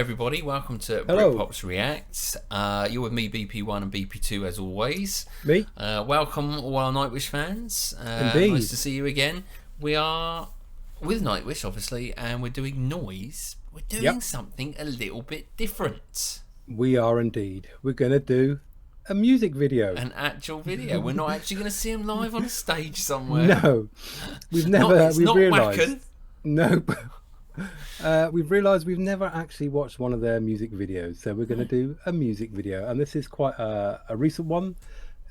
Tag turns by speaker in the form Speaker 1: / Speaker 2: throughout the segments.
Speaker 1: everybody, welcome to
Speaker 2: Hello.
Speaker 1: Britpops Reacts. You're with me, BP1 and BP2 as always.
Speaker 2: Me.
Speaker 1: Welcome all our Nightwish fans.
Speaker 2: Indeed.
Speaker 1: Nice to see you again. We are with Nightwish, obviously, and we're doing noise. We're doing something a little bit different.
Speaker 2: We are indeed. We're going to do a music video.
Speaker 1: An actual video. We're not actually going to see him live on a stage somewhere.
Speaker 2: No. We've never...
Speaker 1: It's not
Speaker 2: realised.
Speaker 1: Wacken.
Speaker 2: No. We've realised we've never actually watched one of their music videos, so we're going to do a music video, and this is quite a recent one.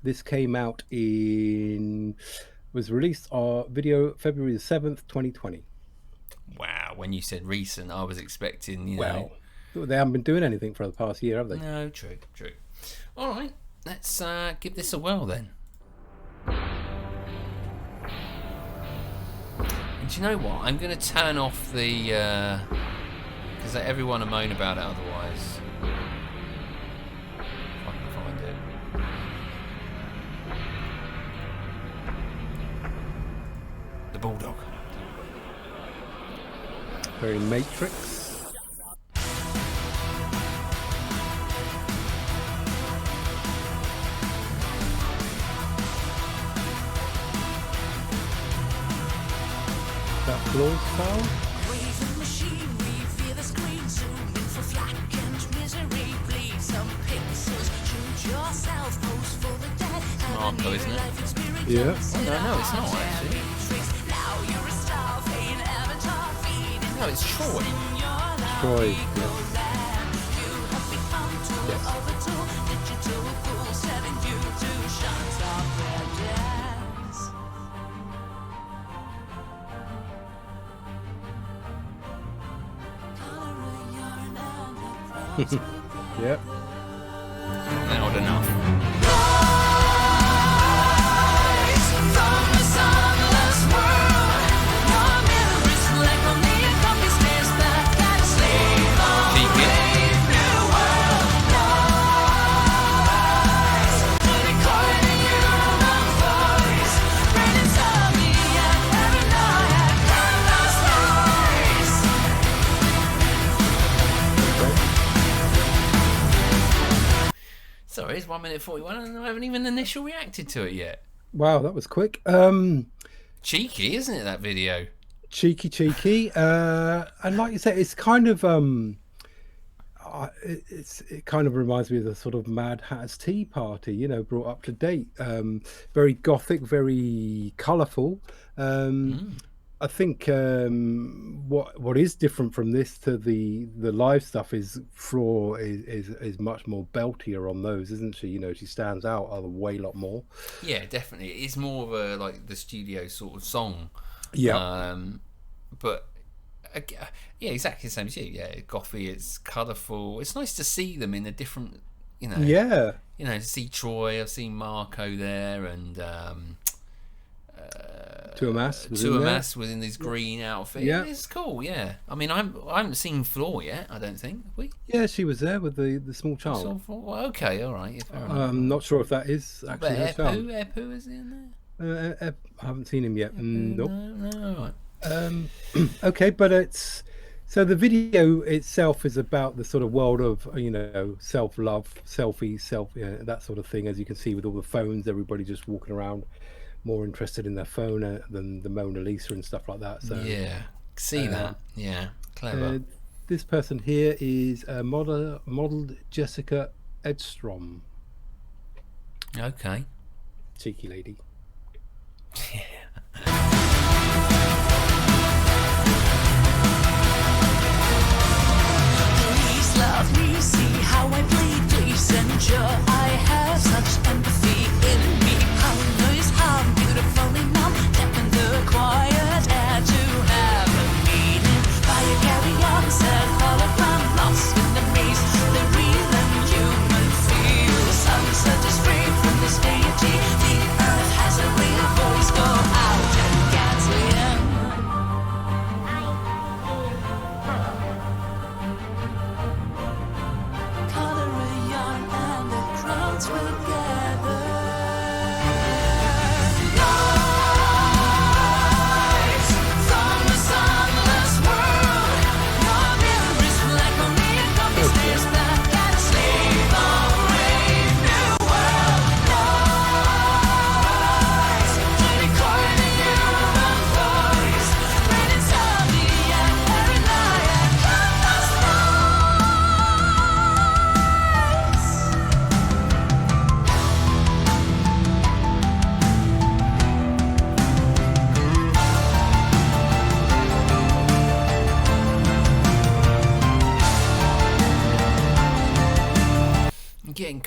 Speaker 2: This came out was released on video February the 7th, 2020.
Speaker 1: Wow, when you said recent, I was expecting, you know...
Speaker 2: They haven't been doing anything for the past year, have they?
Speaker 1: No, true. All right, let's give this a whirl then. And do you know what? I'm going to turn off the... because everyone will moan about it otherwise. If I can find it. The Bulldog.
Speaker 2: Very Matrix. That floor style.
Speaker 1: Marco, isn't it?
Speaker 2: Yeah.
Speaker 1: Oh, no, it's not actually. No, it's Troy.
Speaker 2: Troy. Yeah. Yep.
Speaker 1: Loud enough. Sorry, it's 1 minute 41 and I haven't even initial reacted to it yet.
Speaker 2: Wow, that was quick.
Speaker 1: Cheeky, isn't it, that video?
Speaker 2: Cheeky. And like you said, it's kind of it kind of reminds me of the sort of Mad Hatter's Tea Party, you know, brought up to date. Very gothic, very colourful. I think what is different from this to the live stuff is Floor is much more beltier on those, isn't she? You know, she stands out a way lot more.
Speaker 1: Yeah, definitely. It's more of a like the studio sort of song.
Speaker 2: Yeah.
Speaker 1: But yeah, exactly the same as you. Yeah, gothy. It's colourful. It's nice to see them in a different, you know.
Speaker 2: Yeah.
Speaker 1: You know, to see Troy. I've seen Marco there, and
Speaker 2: Tuamas
Speaker 1: was in this green outfit. Yeah, it's cool. Yeah, I mean, I haven't seen Floor yet. I don't think. Have we?
Speaker 2: Yeah, she was there with the small child.
Speaker 1: Well, okay, all right.
Speaker 2: I'm not sure if that is actually her child.
Speaker 1: Epu is in there.
Speaker 2: I haven't seen him yet. Nope.
Speaker 1: No.
Speaker 2: Okay, but it's so the video itself is about the sort of world of, you know, self-love, selfies, that sort of thing. As you can see with all the phones, everybody just walking around more interested in their phone than the Mona Lisa and stuff like that. So
Speaker 1: yeah, see that. Yeah, clever.
Speaker 2: This person here is modeled Jessica Edstrom.
Speaker 1: Okay.
Speaker 2: Cheeky lady.
Speaker 1: Yeah.
Speaker 3: Please love me, see how I bleed, please endure. I have such empathy in me. How noise, how beautifully numb, deaf in the quiet air to have a meaning. Fire carry on, set hologram, lost in the maze. The real and human feel. Sunset is free from this deity. The earth has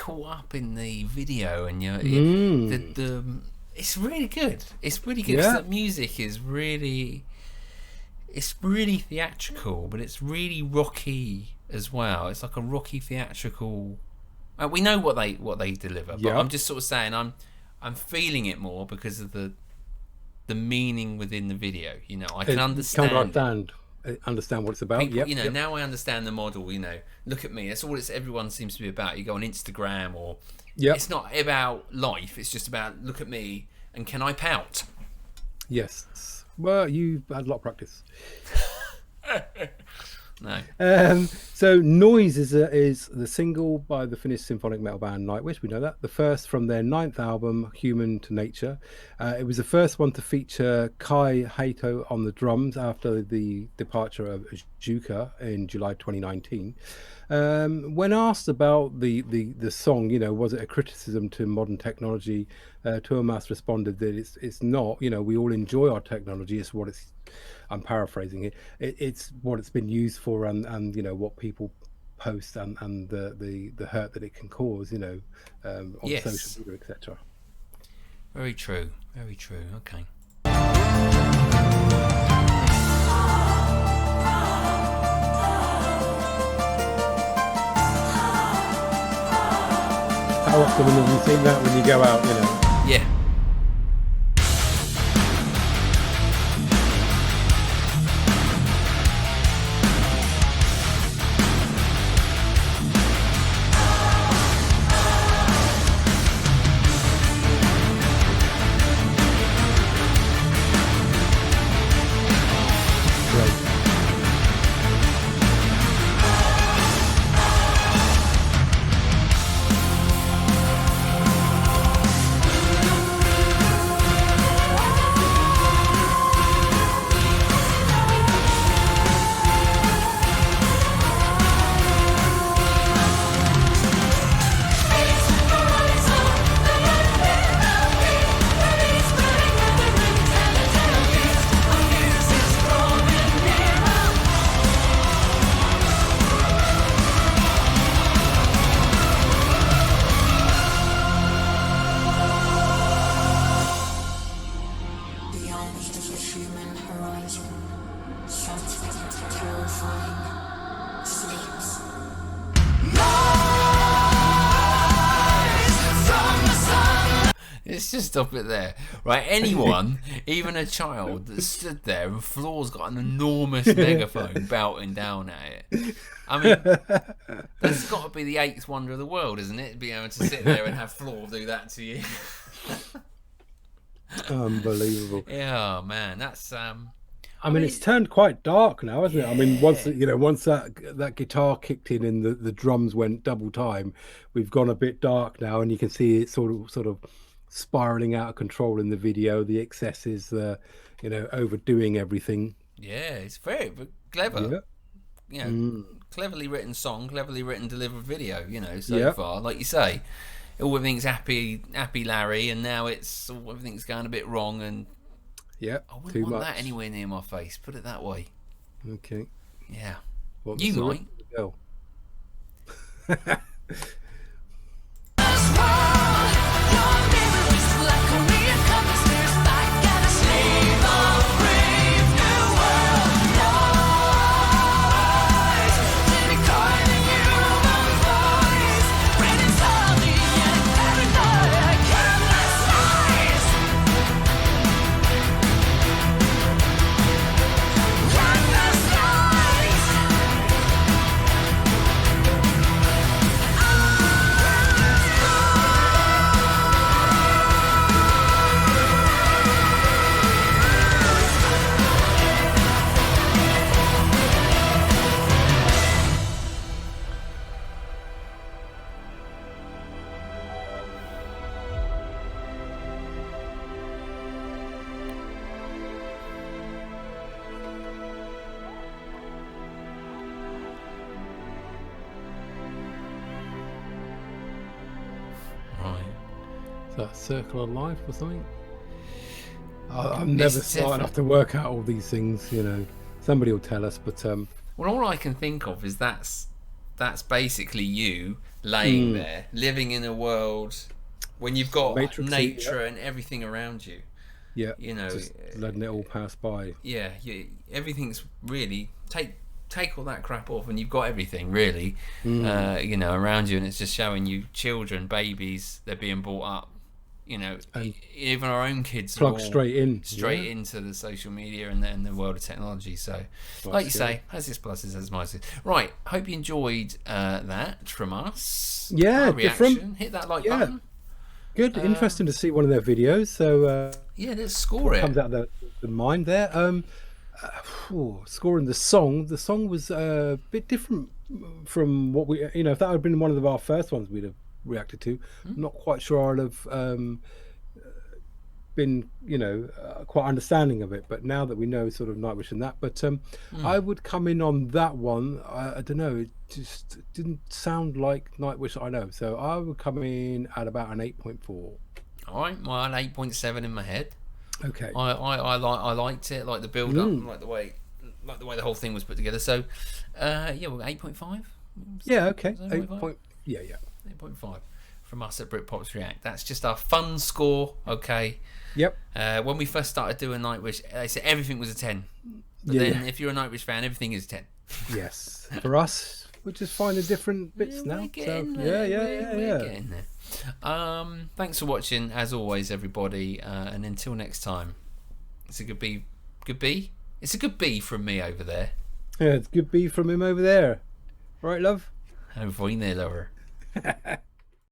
Speaker 1: caught up in the video, and it's really good. It's really good. 'Cause the music is really, it's really theatrical, but it's really rocky as well. It's like a rocky theatrical. We know what they deliver, but I'm just sort of saying I'm feeling it more because of the meaning within the video. You know, I can understand.
Speaker 2: Understand what it's about.
Speaker 1: People, now I understand the model. You know, look at me. That's all everyone seems to be about. You go on Instagram, or it's not about life. It's just about, look at me and can I pout?
Speaker 2: Yes. Well, you've had a lot of practice.
Speaker 1: No.
Speaker 2: So Noise is the single by the Finnish symphonic metal band Nightwish. We know that. The first from their 9th album, Human to Nature. It was the first one to feature Kai Hato on the drums after the departure of Juka in July 2019. When asked about the song, was it a criticism to modern technology, Tuomas responded that it's not. We all enjoy our technology. It's what it's. I'm paraphrasing it. It's what it's been used for, and what people post, and the hurt that it can cause, on social media, etc.
Speaker 1: Very true. Very true. Okay.
Speaker 2: How often have you seen that when you go out?
Speaker 1: Yeah. Let's just stop it there, right? Anyone, even a child that stood there and Floor's got an enormous megaphone belting down at it. I mean, that's got to be the 8th wonder of the world, isn't it? Being able to sit there and have Floor do that to you.
Speaker 2: Unbelievable.
Speaker 1: Yeah, man, that's
Speaker 2: I mean, it's turned quite dark now, hasn't it? I mean, once that guitar kicked in and the drums went double time, we've gone a bit dark now, and you can see it sort of spiraling out of control in the video. The excesses, overdoing everything.
Speaker 1: Yeah, it's very clever. Yeah. Cleverly written song, cleverly written delivered video. So far, like you say, everything's happy Larry, and now everything's going a bit wrong, and I wouldn't want that anywhere near my face. Put it that way.
Speaker 2: Okay.
Speaker 1: Yeah.
Speaker 2: Well,
Speaker 1: you might.
Speaker 2: Go. Is that Circle of Life or something? I'm never smart enough to work out all these things. Somebody will tell us. But
Speaker 1: well, all I can think of is that's that's basically you laying there, living in a world when you've got
Speaker 2: Matrix-y,
Speaker 1: nature and everything around you.
Speaker 2: Yeah,
Speaker 1: You know,
Speaker 2: just letting it all pass by.
Speaker 1: yeah, everything's really take all that crap off, and you've got everything really, you know, around you, and it's just showing you children, babies, they're being brought up. You know,
Speaker 2: And
Speaker 1: even our own kids
Speaker 2: plug
Speaker 1: are all
Speaker 2: straight in,
Speaker 1: into the social media and the world of technology. So, like you say, has its pluses, has its minuses. Right, hope you enjoyed that from us.
Speaker 2: Yeah,
Speaker 1: Our reaction.
Speaker 2: different.
Speaker 1: Hit that like
Speaker 2: Yeah.
Speaker 1: button.
Speaker 2: Good, interesting to see one of their videos. So
Speaker 1: Yeah, let's score it.
Speaker 2: comes out of the mind there. Scoring the song. The song was a bit different from what we, you know, if that had been one of our first ones we'd have reacted to. Not quite sure I'd have been, you know, quite understanding of it. But now that we know sort of Nightwish and that, but I would come in on that one. I don't know, it just didn't sound like Nightwish I know. So I would come in at about an 8.4.
Speaker 1: All right, well, an 8.7 in my head.
Speaker 2: Okay.
Speaker 1: I liked it, like the build up, like the way the whole thing was put together. So, yeah, well, 8.5.
Speaker 2: Yeah. Okay.
Speaker 1: 8.5?
Speaker 2: Yeah.
Speaker 1: 8.5 from us at Britpops React. That's just our fun score. Okay.
Speaker 2: Yep.
Speaker 1: When we first started doing Nightwish, they said everything was a 10. But then, if you're a Nightwish fan, everything is a 10.
Speaker 2: Yes. For us, we're just finding different bits now.
Speaker 1: We're getting
Speaker 2: So,
Speaker 1: there.
Speaker 2: yeah.
Speaker 1: We're getting there. Thanks for watching, as always, everybody. And until next time, it's a good B. Good B? It's a good B from me over there.
Speaker 2: Yeah, it's good B from him over there. Right, love?
Speaker 1: Have a fine there, lover.